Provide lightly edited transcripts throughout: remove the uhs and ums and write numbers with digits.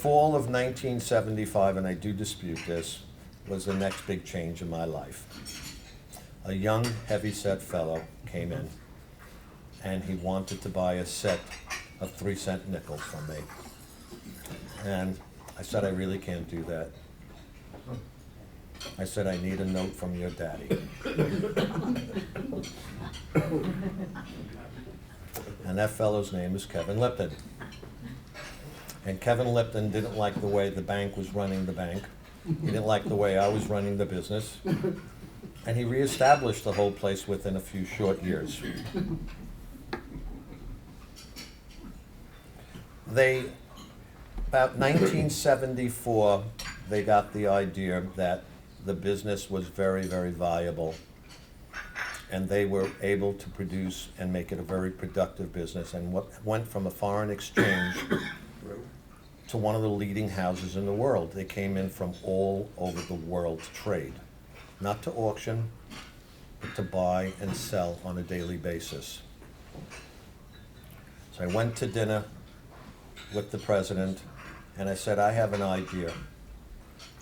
fall of 1975, and I do dispute this, was the next big change in my life. A young, heavy-set fellow came in, and he wanted to buy a set of 3-cent nickels from me. And I said, I really can't do that. I said, I need a note from your daddy. And that fellow's name is Kevin Lipton. And Kevin Lipton didn't like the way the bank was running the bank. He didn't like the way I was running the business. And he reestablished the whole place within a few short years. About 1974, they got the idea that the business was very, very viable. And they were able to produce and make it a very productive business, and what went from a foreign exchange to one of the leading houses in the world. They came in from all over the world to trade, not to auction, but to buy and sell on a daily basis. So I went to dinner with the president, and I said, I have an idea.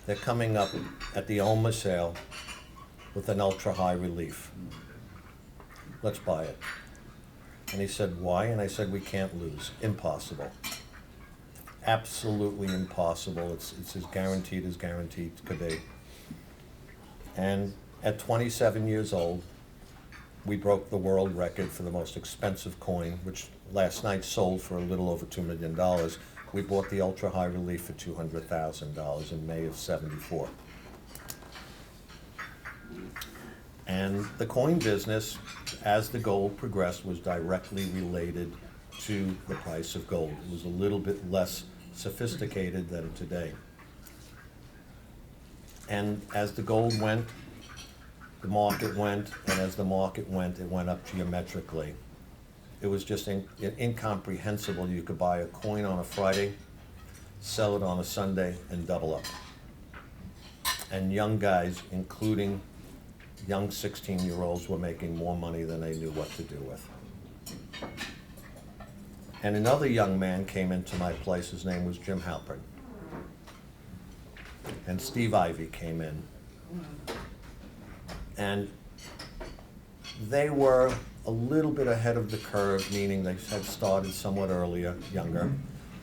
They're coming up at the Elma sale with an ultra-high relief. Let's buy it. And he said, why? And I said, we can't lose. Impossible. Absolutely impossible. It's as guaranteed could be. And at 27 years old, we broke the world record for the most expensive coin, which last night sold for a little over $2 million. We bought the ultra high relief for $200,000 in May of '74. And the coin business, as the gold progressed, was directly related to the price of gold. It was a little bit less sophisticated than today. And as the gold went, the market went, and as the market went, it went up geometrically. It was just incomprehensible. You could buy a coin on a Friday, sell it on a Sunday, and double up. And young guys, including young 16-year-olds, were making more money than they knew what to do with. And another young man came into my place. His name was Jim Halpern. And Steve Ivy came in. And they were a little bit ahead of the curve, meaning they had started somewhat earlier, younger,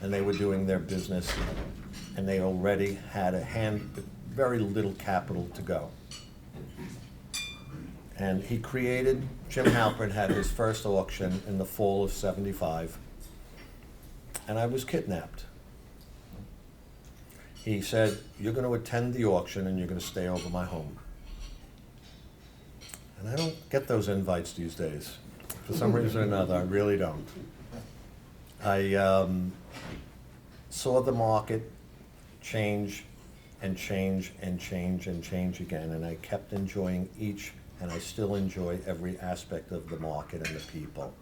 and they were doing their business, and they already had very little capital to go. And Jim Halpern had his first auction in the fall of '75, and I was kidnapped. He said, you're going to attend the auction and you're going to stay over my home. And I don't get those invites these days. For some reason or another, I really don't. I saw the market change and change and change and change again, and I kept enjoying each, and I still enjoy every aspect of the market and the people.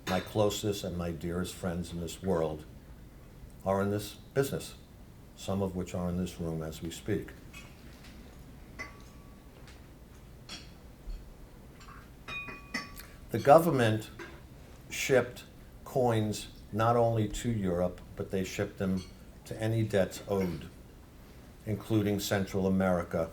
My closest and my dearest friends in this world are in this business, some of which are in this room as we speak. The government shipped coins not only to Europe, but they shipped them to any debts owed, including Central America,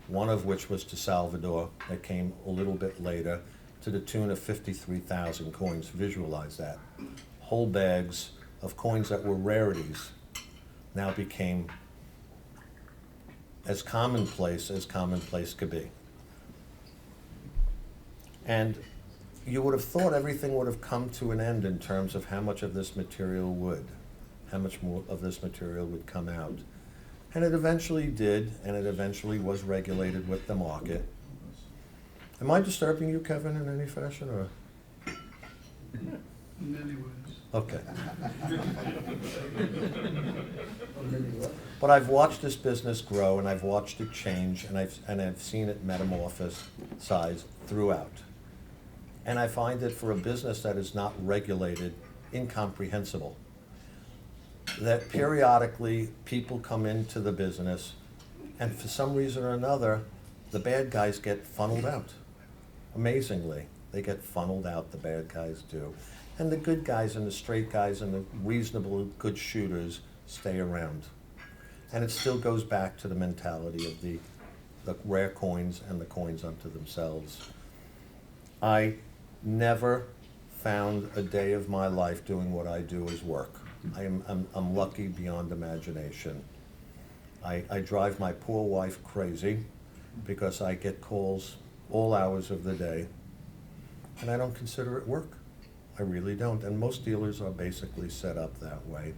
one of which was to Salvador, that came a little bit later, to the tune of 53,000 coins. Visualize that. Whole bags of coins that were rarities now became as commonplace could be. And you would have thought everything would have come to an end in terms of how much of this material how much more of this material would come out. And it eventually did, and it eventually was regulated with the market. Am I disturbing you, Kevin, in any fashion, or? In many ways. Okay. But I've watched this business grow, and I've watched it change, and I've seen it metamorphosize throughout. And I find it, for a business that is not regulated, incomprehensible. That periodically people come into the business, and for some reason or another, the bad guys get funneled out. Amazingly, they get funneled out, the bad guys do. And the good guys and the straight guys and the reasonable good shooters stay around. And it still goes back to the mentality of the rare coins and the coins unto themselves. I never found a day of my life doing what I do as work. I'm lucky beyond imagination. I drive my poor wife crazy because I get calls all hours of the day, and I don't consider it work. I really don't, and most dealers are basically set up that way.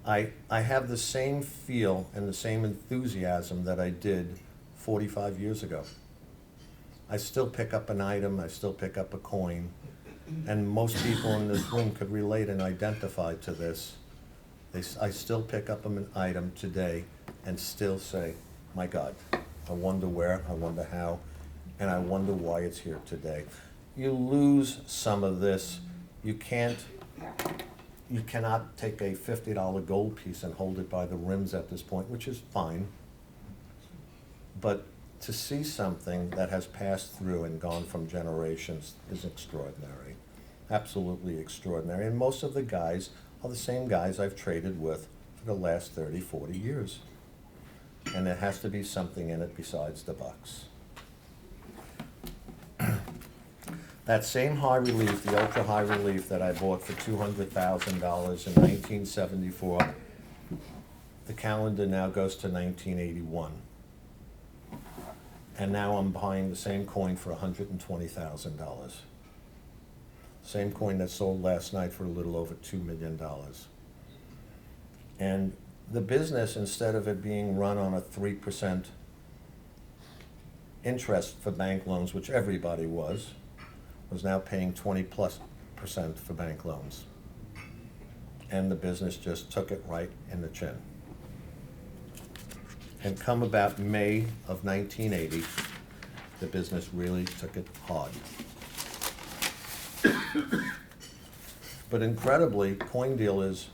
I have the same feel and the same enthusiasm that I did 45 years ago. I still pick up an item, I still pick up a coin, and most people in this room could relate and identify to this. I still pick up an item today and still say, my God, I wonder where, I wonder how, and I wonder why it's here today. You lose some of this. You cannot take a $50 gold piece and hold it by the rims at this point, which is fine. But to see something that has passed through and gone from generations is extraordinary, absolutely extraordinary. And most of the guys are the same guys I've traded with for the last 30, 40 years. And there has to be something in it besides the bucks. That same high relief, the ultra high relief that I bought for $200,000 in 1974, the calendar now goes to 1981. And now I'm buying the same coin for $120,000. Same coin that sold last night for a little over $2 million. And the business, instead of it being run on a 3% interest for bank loans, which everybody was now paying 20+% for bank loans. And the business just took it right in the chin. And come about May of 1980, the business really took it hard. But incredibly, coin dealers,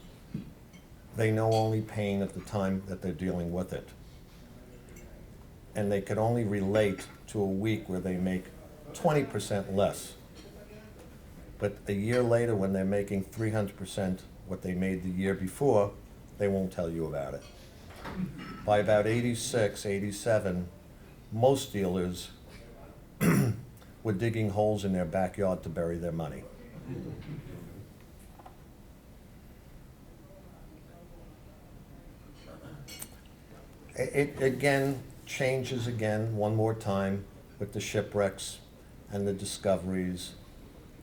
they know only pain at the time that they're dealing with it. And they could only relate to a week where they make 20% less. But a year later, when they're making 300% what they made the year before, they won't tell you about it. By about 86, 87, most dealers were digging holes in their backyard to bury their money. It again changes again one more time with the shipwrecks and the discoveries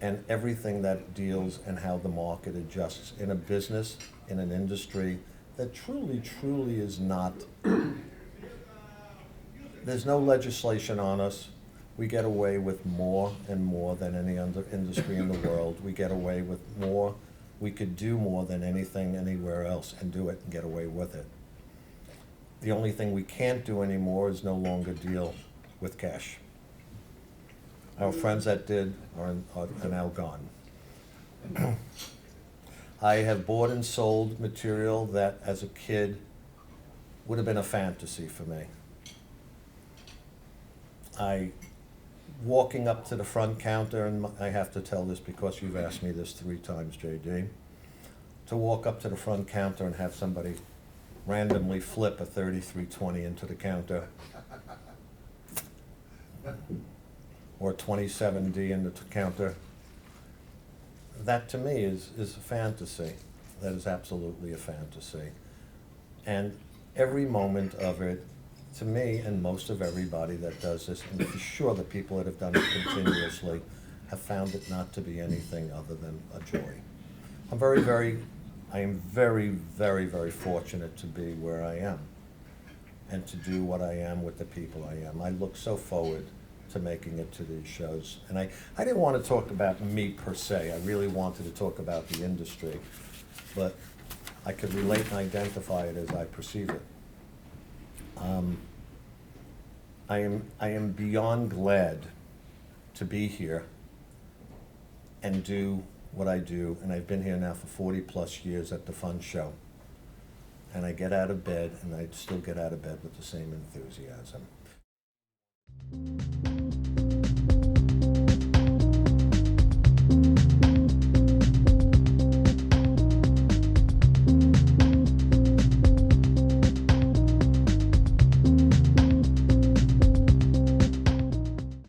and everything that deals and how the market adjusts in a business, in an industry that truly is not, there's no legislation on us. We get away with more and more than any other industry in the world. We get away with more. We could do more than anything anywhere else and do it and get away with it. The only thing we can't do anymore is no longer deal with cash. Our friends that did are now gone. I have bought and sold material that as a kid would have been a fantasy for me. Walking up to the front counter, and I have to tell this because you've asked me this 3 times, JD, to walk up to the front counter and have somebody randomly flip a 3320 into the counter, or 27D into the counter, that to me is a fantasy. That is absolutely a fantasy. And every moment of it, to me and most of everybody that does this, and for sure the people that have done it continuously, have found it not to be anything other than a joy. I am very fortunate to be where I am and to do what I am with the people I am. I look so forward to making it to these shows. And I didn't want to talk about me per se. I really wanted to talk about the industry, but I could relate and identify it as I perceive it. I am beyond glad to be here and do what I do, and I've been here now for 40+ years at the Fun Show. And I get out of bed, and I still get out of bed with the same enthusiasm.